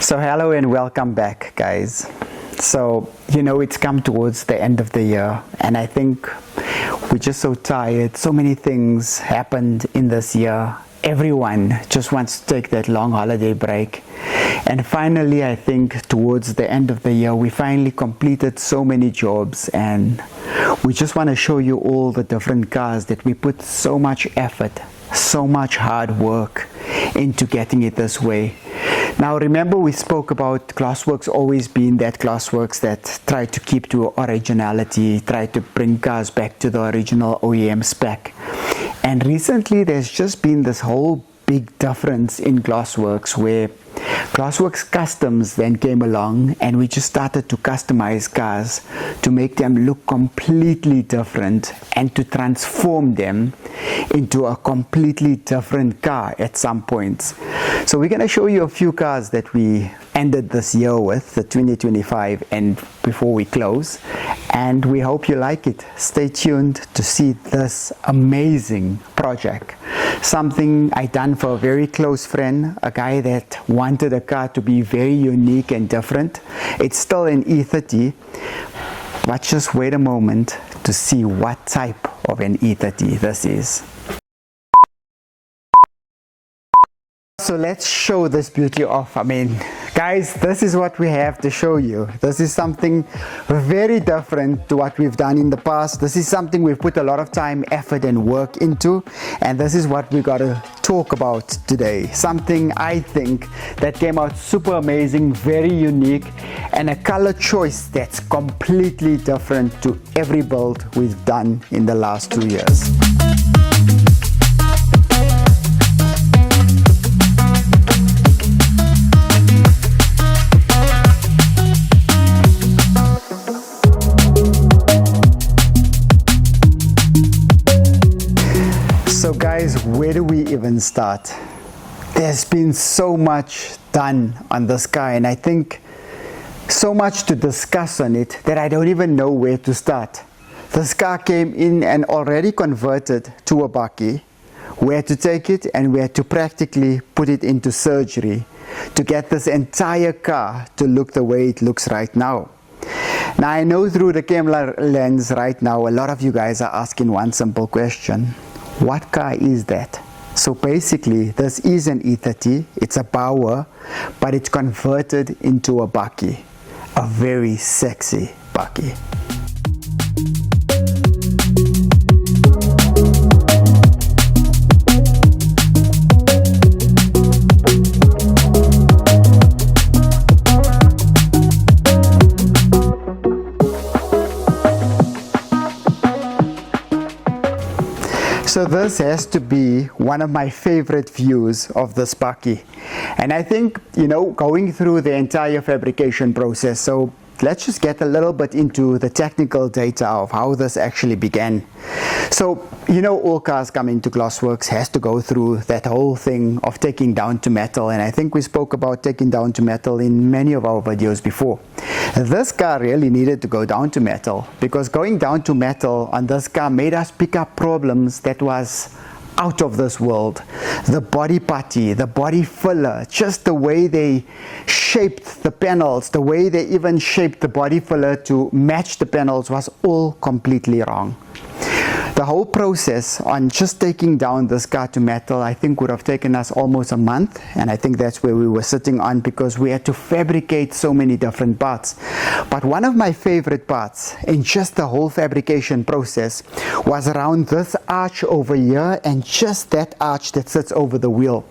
So hello and welcome back, guys. So it's come towards the end of the year, and I think we're just so tired. So many things happened in this year. Everyone just wants to take that long holiday break, and finally I think towards the end of the year we finally completed so many jobs, and we just want to show you all the different cars that we put so much effort, so much hard work into getting it this way. Now remember, we spoke about Glassworks always being that Glassworks that tried to keep to originality, tried to bring cars back to the original OEM spec. And recently there's just been this whole big difference in Glassworks, where Glassworks Customs then came along and we just started to customize cars to make them look completely different and to transform them into a completely different car at some points. So we're going to show you a few cars that we ended this year with, the 2025, and before we close, and we hope you like it. Stay tuned to see this amazing project. Something I done for a very close friend, a guy that wanted a car to be very unique and different. It's still an E30, but just wait a moment to see what type of an E30 this is. So let's show this beauty off. I mean, guys, this is what we have to show you. This is something very different to what we've done in the past. This is something we've put a lot of time, effort and work into, and this is what we got to talk about today. Something I think that came out super amazing, very unique, and a color choice that's completely different to every build we've done in the last 2 years. So guys, where do we even start? There's been so much done on this car, and I think so much to discuss on it that I don't even know where to start. This car came in and already converted to a bakkie, where to take it and where to practically put it into surgery to get this entire car to look the way it looks right now. Now I know through the camera lens right now, a lot of you guys are asking one simple question. What car is that? So basically this is an E30, it's a Bauer, but it's converted into a bakkie, a very sexy bakkie. So this has to be one of my favorite views of this bakkie, and I think going through the entire fabrication process. So let's just get a little bit into the technical data of how this actually began. So all cars coming to Glassworks has to go through that whole thing of taking down to metal, and I think we spoke about taking down to metal in many of our videos before. This car really needed to go down to metal, because going down to metal on this car made us pick up problems that was out of this world. The body putty, the body filler, just the way they shaped the panels, the way they even shaped the body filler to match the panels was all completely wrong. The whole process on just taking down this car to metal, I think would have taken us almost a month, and I think that's where we were sitting on, because we had to fabricate so many different parts. But one of my favorite parts in just the whole fabrication process was around this arch over here, and just that arch that sits over the wheel.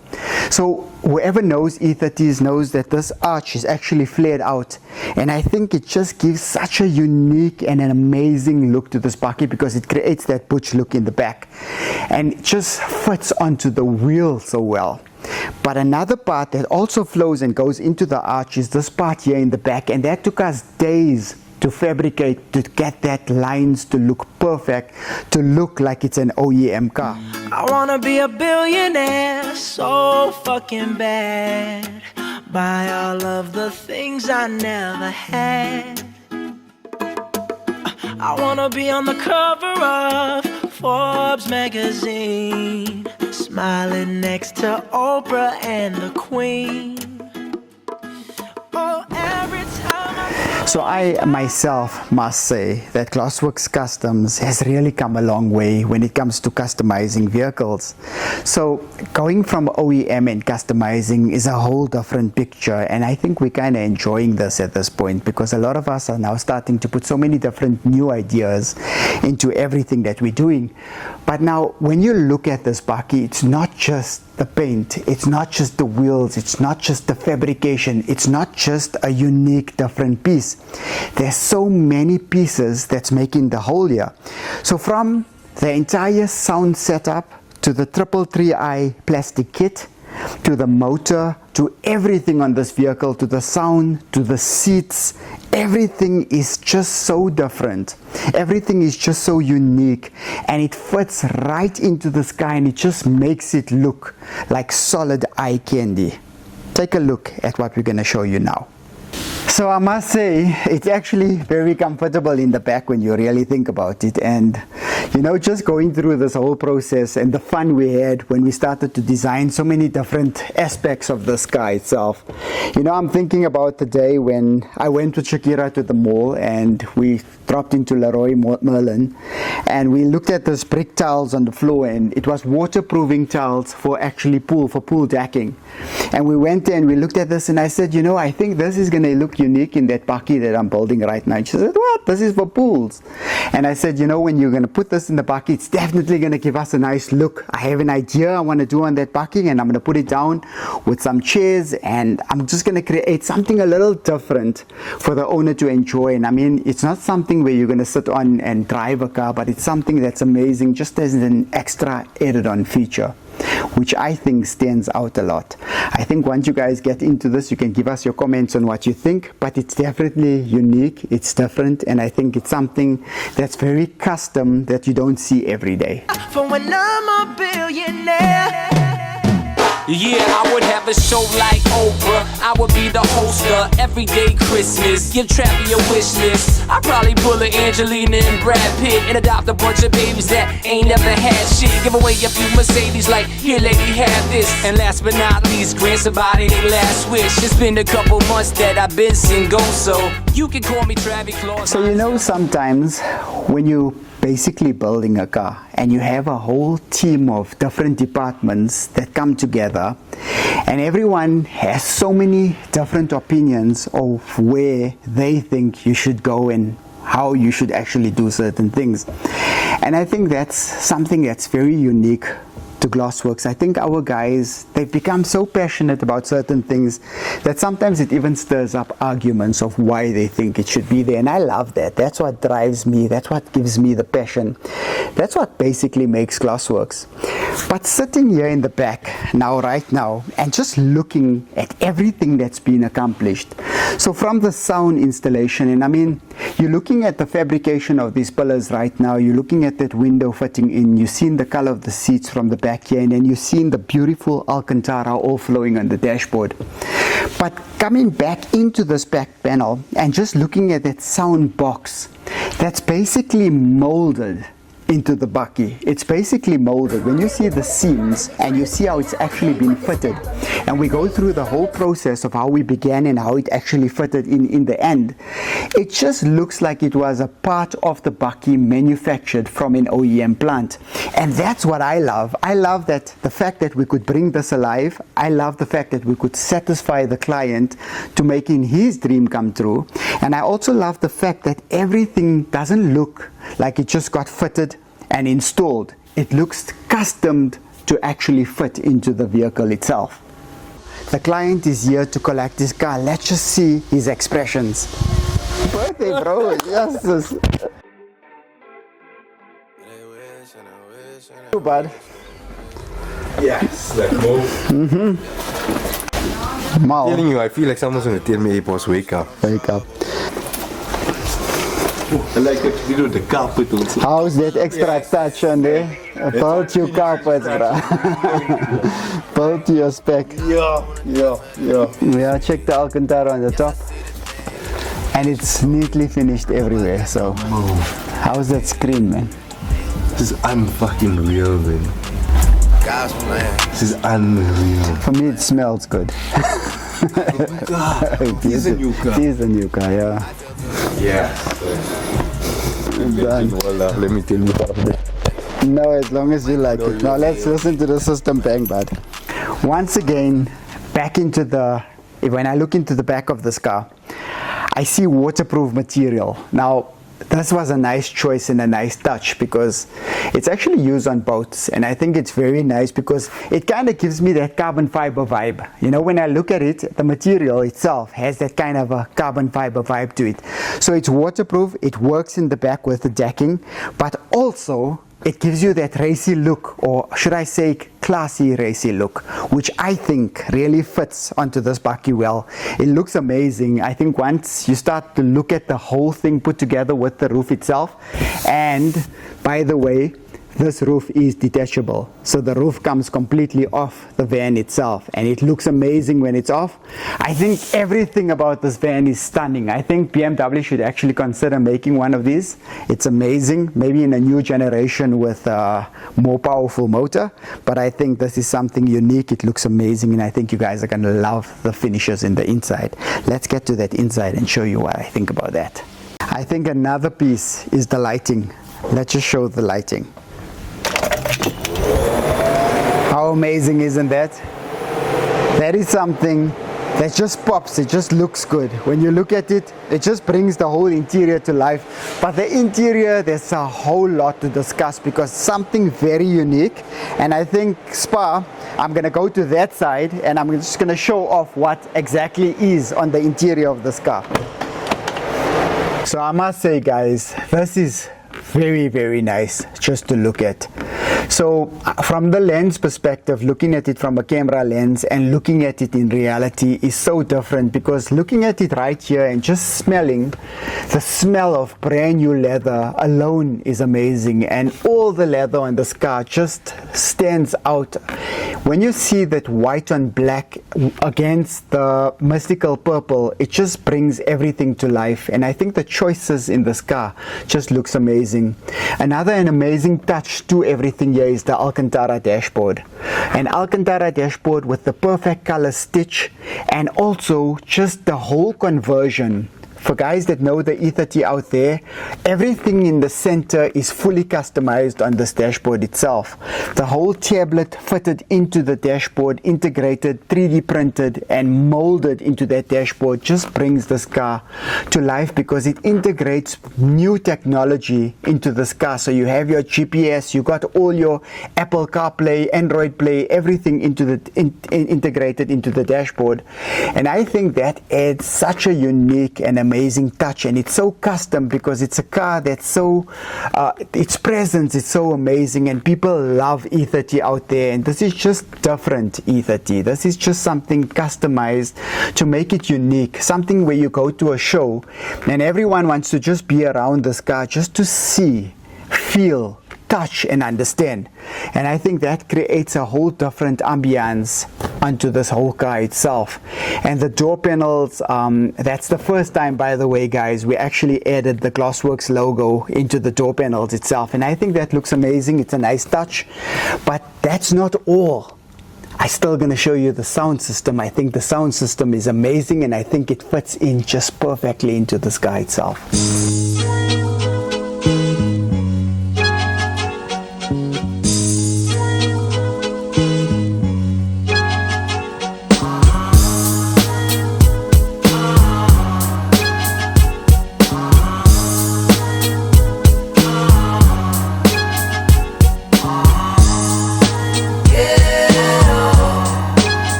So whoever knows E30s knows that this arch is actually flared out, and I think it just gives such a unique and an amazing look to this bakkie, because it creates that butch look in the back and it just fits onto the wheel so well. But another part that also flows and goes into the arch is this part here in the back, and that took us days to fabricate, to get that lines to look perfect, to look like it's an OEM car. I wanna be a billionaire so fucking bad, buy all of the things I never had. I wanna be on the cover of Forbes magazine, smiling next to Oprah and the Queen. Oh, every time So I myself must say that Glassworks Customs has really come a long way when it comes to customizing vehicles. So going from OEM and customizing is a whole different picture, and I think we're kind of enjoying this at this point because a lot of us are now starting to put so many different new ideas into everything that we're doing. But now when you look at this bakkie, it's not just the paint, it's not just the wheels, it's not just the fabrication, it's not just a unique different piece. There's so many pieces that's making the whole here. So from the entire sound setup to the 333i plastic kit, to the motor, to everything on this vehicle, to the sound, to the seats, everything is just so different. Everything is just so unique, and it fits right into the sky, and it just makes it look like solid eye candy. Take a look at what we're going to show you now. So I must say, it's actually very comfortable in the back when you really think about it. And you know, just going through this whole process and the fun we had when we started to design so many different aspects of this car itself. You know, I'm thinking about the day when I went with Shakira to the mall and we dropped into Leroy Merlin and we looked at those brick tiles on the floor, and it was waterproofing tiles for actually for pool decking. And we went there and we looked at this, and I said, you know, I think this is going to look unique in that bakkie that I'm building right now. And she said, what? This is for pools. And I said, you know, when you're going to put this in the bakkie, it's definitely going to give us a nice look. I have an idea I want to do on that bakkie, and I'm going to put it down with some chairs, and I'm just going to create something a little different for the owner to enjoy. And I mean, it's not something where you're going to sit on and drive a car, but it's something that's amazing just as an extra added on feature, which I think stands out a lot. I think once you guys get into this, you can give us your comments on what you think, but it's definitely unique, it's different, and I think it's something that's very custom that you don't see every day. for when I'm a billionaire. Yeah, I would have a show like Oprah. I would be the host of Everyday Christmas. Give Travi a wish list. I'd probably pull a Angelina and Brad Pitt and adopt a bunch of babies that ain't never had shit. Give away a few Mercedes like, here lady, have this. And last but not least, grant somebody their last wish. It's been a couple months that I've been single, so you can call me Travi Claus. So you know, sometimes when you basically building a car and you have a whole team of different departments that come together, and everyone has so many different opinions of where they think you should go and how you should actually do certain things. And I think that's something that's very unique to Glassworks. I think our guys, they've become so passionate about certain things that sometimes it even stirs up arguments of why they think it should be there, and I love that. That's what drives me, that's what gives me the passion, that's what basically makes Glassworks. But sitting here in the back right now and just looking at everything that's been accomplished, so from the sound installation, and I mean, you're looking at the fabrication of these pillars right now, you're looking at that window fitting in, you've seen the color of the seats from the back here, and then you've seen the beautiful Alcantara all flowing on the dashboard. But coming back into this back panel and just looking at that sound box that's basically molded into the bakkie. It's basically molded. When you see the seams and you see how it's actually been fitted, and we go through the whole process of how we began and how it actually fitted in the end, it just looks like it was a part of the bakkie manufactured from an OEM plant. And that's what I love. I love that the fact that we could bring this alive. I love the fact that we could satisfy the client to making his dream come true. And I also love the fact that everything doesn't look like it just got fitted and installed. It looks customed to actually fit into the vehicle itself. The client is here to collect his car. Let's just see his expressions. Birthday, bro. Yes. Too bad. Yes, that move. Mal. I'm telling you, I feel like someone's gonna tell me, hey boss, wake up. Wake up. I like what you do with the carpet also. How's that extra touch on there? Build your carpets, bro. Build to your spec. Yeah, check the Alcantara on the top. And it's neatly finished everywhere, so. How's that screen, man? This is unfucking real, man. Gosh, man. This is unreal. For me, it smells good. It is a new car. It is a new car, yeah. Yeah. Done. Voila, let me tell you something. No, as long as you like it. Now let's listen to the system bang, bud. Once again, when I look into the back of this car, I see waterproof material. Now, this was a nice choice and a nice touch because it's actually used on boats, and I think it's very nice because it kind of gives me that carbon fiber vibe. You know, when I look at it, the material itself has that kind of a carbon fiber vibe to it. So it's waterproof, it works in the back with the decking, but also it gives you that racy look, or should I say classy racy look, which I think really fits onto this bakkie well. It looks amazing. I think once you start to look at the whole thing put together with the roof itself, and by the way, this roof is detachable, so the roof comes completely off the van itself, and it looks amazing when it's off. I think everything about this van is stunning. I think BMW should actually consider making one of these. It's amazing, maybe in a new generation with a more powerful motor, but I think this is something unique. It looks amazing, and I think you guys are going to love the finishes in the inside. Let's get to that inside and show you what I think about that. I think another piece is the lighting. Let's just show the lighting. How amazing isn't that? That is something that just pops. It just looks good. When you look at it, it just brings the whole interior to life. But the interior, there's a whole lot to discuss because something very unique. And I think Spa, I'm going to go to that side and I'm just going to show off what exactly is on the interior of this car. So I must say, guys, this is very, very nice just to look at. So from the lens perspective, looking at it from a camera lens and looking at it in reality is so different, because looking at it right here and just smelling, the smell of brand new leather alone is amazing, and all the leather on this car just stands out. When you see that white on black against the mystical purple, it just brings everything to life, and I think the choices in this car just looks amazing. An amazing touch to everything here is the Alcantara dashboard. An Alcantara dashboard with the perfect color stitch, and also just the whole conversion. For guys that know the E30 out there, everything in the center is fully customized on this dashboard itself. The whole tablet fitted into the dashboard, integrated, 3D printed and molded into that dashboard, just brings this car to life because it integrates new technology into this car. So you have your GPS, you got all your Apple CarPlay, Android Play, everything into the integrated into the dashboard. And I think that adds such a unique and amazing touch, and it's so custom because it's a car that's so its presence is so amazing, and people love E30 out there, and this is just different E30. This is just something customized to make it unique, something where you go to a show and everyone wants to just be around this car just to see, feel, touch and understand. And I think that creates a whole different ambience onto this whole car itself. And the door panels, that's the first time, by the way, guys, we actually added the Glassworks logo into the door panels itself, and I think that looks amazing. It's a nice touch, but that's not all. I'm still going to show you the sound system. I think the sound system is amazing, and I think it fits in just perfectly into this car itself.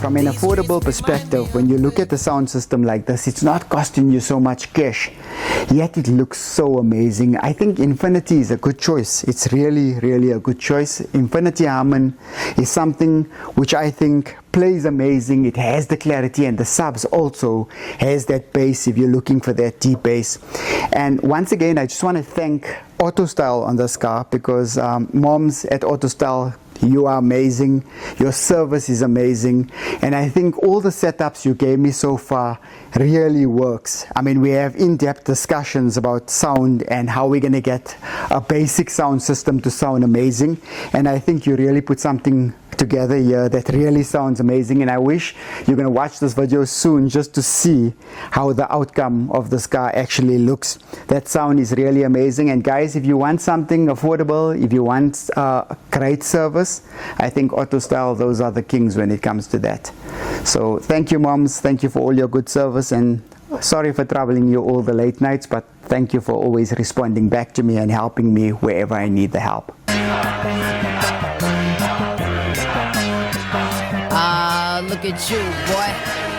From an affordable perspective, when you look at the sound system like this, it's not costing you so much cash, yet it looks so amazing. I think Infinity is a good choice. It's really, really a good choice. Infinity Harman is something which I think plays amazing. It has the clarity, and the subs also has that bass if you're looking for that deep bass. And once again, I just want to thank AutoStyle on this car, because moms at AutoStyle You are amazing. Your service is amazing. And I think all the setups you gave me so far really works. I mean, we have in-depth discussions about sound and how we're going to get a basic sound system to sound amazing. And I think you really put something together here that really sounds amazing, and I wish you're going to watch this video soon just to see how the outcome of this car actually looks. That sound is really amazing. And guys, if you want something affordable, if you want great service, I think Auto Style, those are the kings when it comes to that. So thank you, moms, thank you for all your good service, and sorry for troubling you all the late nights, but thank you for always responding back to me and helping me wherever I need the help. Look at you, boy.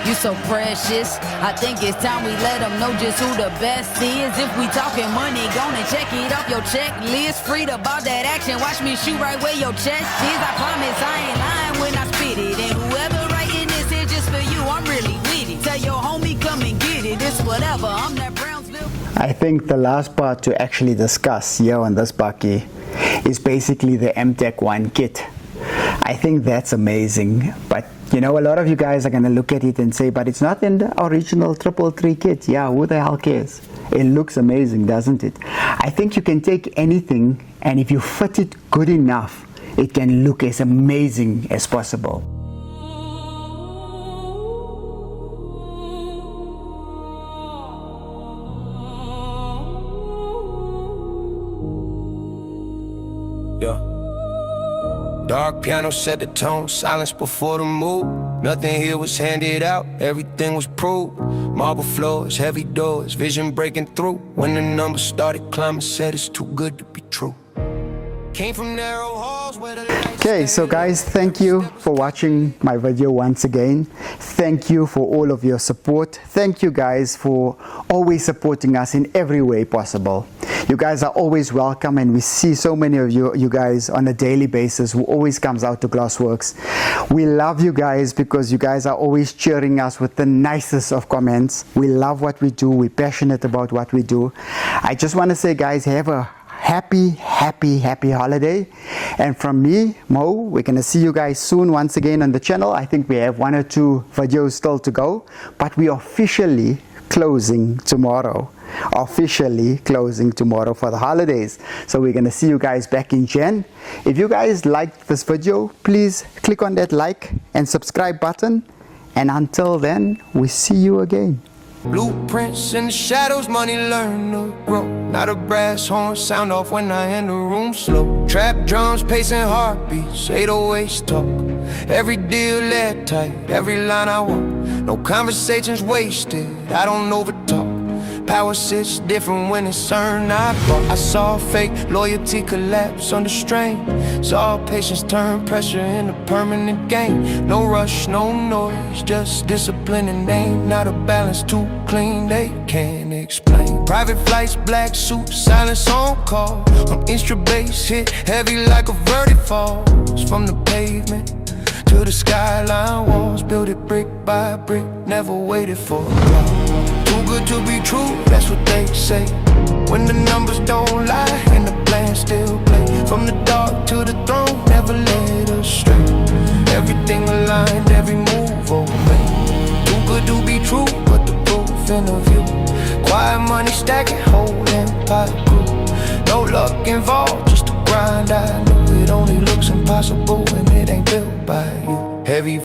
You so precious. I think it's time we let them know just who the best is. If we talking money, gonna check it off your checklist. Freed about that action, watch me shoot right where your chest is. I promise I ain't lying when I spit it. And whoever writing this here just for you, I'm really with it. Tell your homie come and get it. It's whatever, I'm that Brownsville. I think the last part to actually discuss here on this bakkie is basically the MTech 1 kit. I think that's amazing, but you know, a lot of you guys are going to look at it and say, but it's not in the original 333 kit. Yeah, who the hell cares? It looks amazing, doesn't it? I think you can take anything, and if you fit it good enough, it can look as amazing as possible. Yeah. Dark piano set the tone, silence before the move. Nothing here was handed out, everything was proved. Marble floors, heavy doors, vision breaking through. When the numbers started climbing, said it's too good to be true. Came from narrow halls where the lights. Okay, so guys, thank you for watching my video once again. Thank you for all of your support. Thank you guys for always supporting us in every way possible. You guys are always welcome, and we see so many of you guys on a daily basis who always comes out to Glassworks. We love you guys because you guys are always cheering us with the nicest of comments. We love what we do. We're passionate about what we do. I just want to say, guys, have a happy holiday. And from me, Mo, we're gonna see you guys soon once again on the channel. I think we have 1 or 2 videos still to go, but we are officially closing tomorrow. Officially closing tomorrow for the holidays. So we're gonna see you guys back in Jan. If you guys liked this video, please click on that like and subscribe button, and until then, we see you again. Blueprints in the shadows, money learn to grow. Not a brass horn, sound off when I enter the room slow. Trap drums, pacing heartbeats, 808s talk. Every deal led tight, every line I walk. No conversations wasted, I don't overtalk. Power sits different when it's earned. I saw fake loyalty collapse under strain. Saw patience turn pressure into permanent gain. No rush, no noise, just discipline and aim. Not a balance too clean, they can't explain. Private flights, black suit, silence on call. On extra bass, hit heavy like a verdict falls. From the pavement to the skyline walls, build it brick by brick, never waited for a call. Too good to be true, that's what they say. When the numbers don't lie and the plan still play. From the dark to the throne, never led us stray. Everything aligned, every move obeyed. Too good to be true, but the proof in the view. Quiet money stacking, whole empire grew. No luck involved, just a grind. I know it only looks impossible when it ain't built by you. Heavy